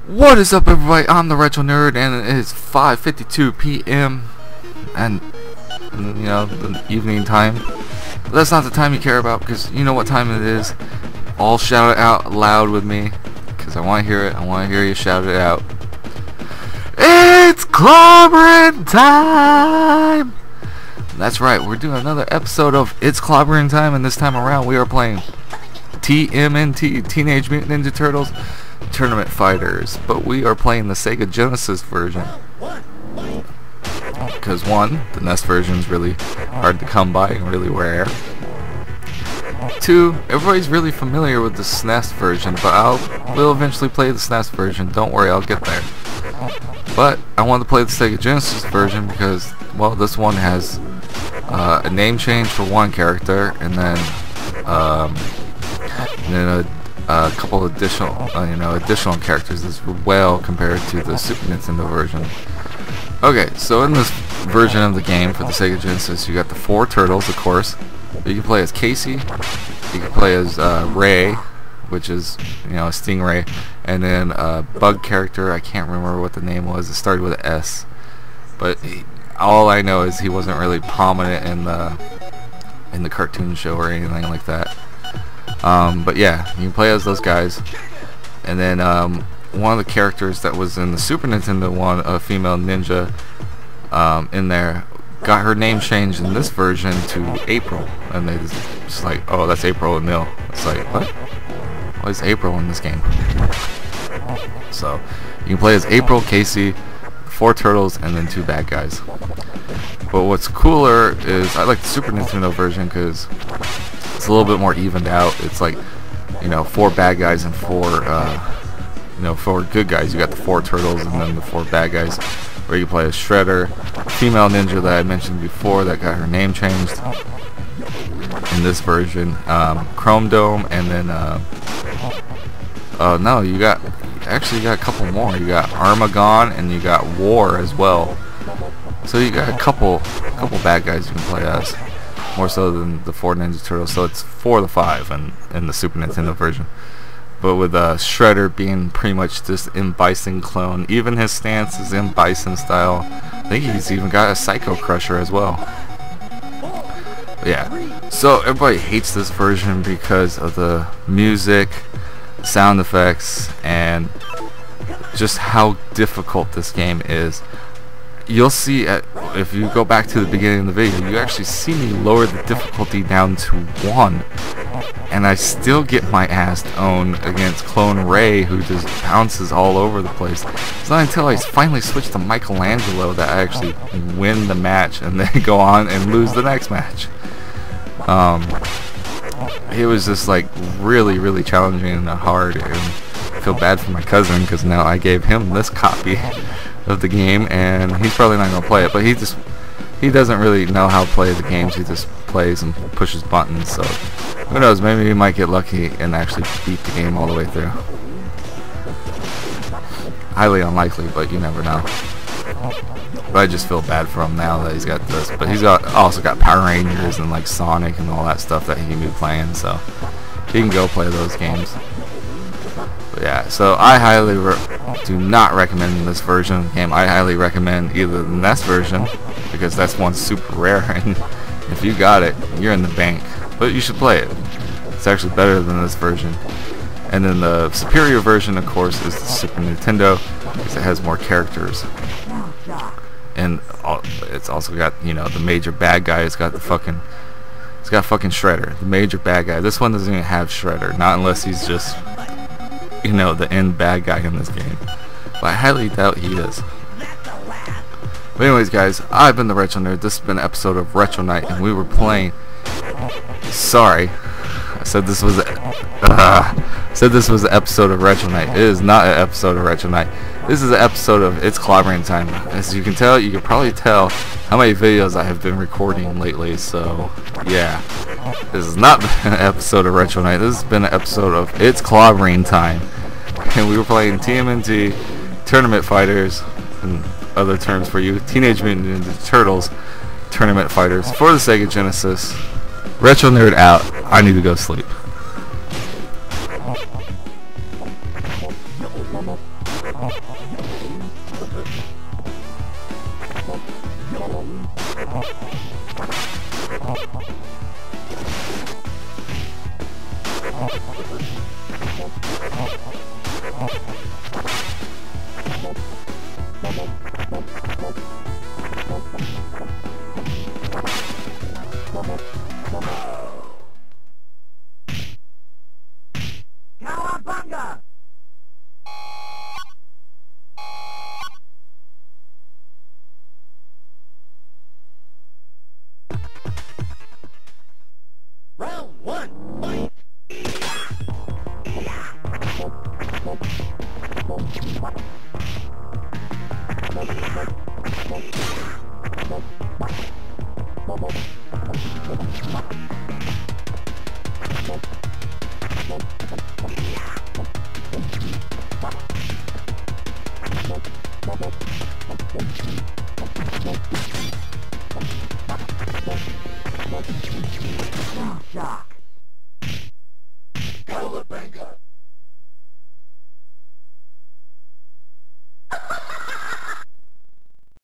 What is up, everybody? I'm the Retro Nerd, and it is 5:52 p.m. and you know, the evening time. But that's not the time you care about, because you know what time it is. All shout it out loud with me, because I want to hear it. I want to hear you shout it out. It's Clobberin time! That's right, we're doing another episode of It's Clobberin time, and this time around we are playing TMNT, Teenage Mutant Ninja Turtles Tournament Fighters, but we are playing the Sega Genesis version, because one, the NES version is really hard to come by and really rare. Two, everybody's really familiar with the SNES version, but we'll eventually play the SNES version. Don't worry, I'll get there. But I wanted to play the Sega Genesis version because, well, this one has a name change for one character, and then a couple additional, additional characters as well compared to the Super Nintendo version. Okay, so in this version of the game for the Sega Genesis, you got the 4 turtles, of course. You can play as Casey, you can play as Ray, which is, a stingray, and then a bug character. I can't remember what the name was. It started with an S, but all I know is he wasn't really prominent in the cartoon show or anything like that. But yeah, you can play as those guys. And then one of the characters that was in the Super Nintendo one, a female ninja in there, got her name changed in this version to April. And they just like, oh, that's April O'Neil. It's like, what? Why is April in this game? So you can play as April, Casey, 4 turtles, and then 2 bad guys. But what's cooler is I like the Super Nintendo version because it's a little bit more evened out. It's like, 4 bad guys and 4 good guys. You got the 4 turtles and then the 4 bad guys, where you play as Shredder, female ninja that I mentioned before that got her name changed in this version, Chrome Dome, and then no, you got a couple more. You got Armagon and you got War as well. So you got a couple bad guys you can play as, more so than the 4 Ninja Turtles. So it's 4 to 5 in the Super Nintendo version. But with Shredder being pretty much this M. Bison clone, even his stance is M. Bison style. I think he's even got a Psycho Crusher as well. But yeah, so everybody hates this version because of the music, sound effects, and just how difficult this game is. You'll see if you go back to the beginning of the video, you actually see me lower the difficulty down to 1, and I still get my ass owned against Clone Ray, who just bounces all over the place. It's not until I finally switch to Michelangelo that I actually win the match and then go on and lose the next match. It was just like really challenging and hard, and I feel bad for my cousin because now I gave him this copy of the game, and he's probably not gonna play it, but he doesn't really know how to play the games. He just plays and pushes buttons, so who knows, maybe he might get lucky and actually beat the game all the way through. Highly unlikely, but you never know. But I just feel bad for him now that he's got this, but he's also got Power Rangers and like Sonic and all that stuff that he can be playing, so he can go play those games. But yeah, so I highly do not recommend this version of the game. I highly recommend either the NES version, because that's one super rare, and if you got it, you're in the bank. But you should play it. It's actually better than this version. And then the superior version, of course, is the Super Nintendo, because it has more characters. And it's also got, the major bad guy. It's got fucking Shredder, the major bad guy. This one doesn't even have Shredder, not unless he's just, the end bad guy in this game. But I highly doubt he is. But anyways, guys, I've been the Retro Nerd. This has been an episode of Retro Night, and we were playing. Sorry, I said this was an episode of Retro Night. It is not an episode of Retro Night. This is an episode of It's Clobberin time. As you can tell, you can probably tell how many videos I have been recording lately. So yeah, this is not an episode of Retro Night. This has been an episode of It's Clobberin time, and we were playing TMNT Tournament Fighters, and other terms for you, Teenage Mutant Ninja Turtles Tournament Fighters for the Sega Genesis. Retro Nerd out. I need to go sleep.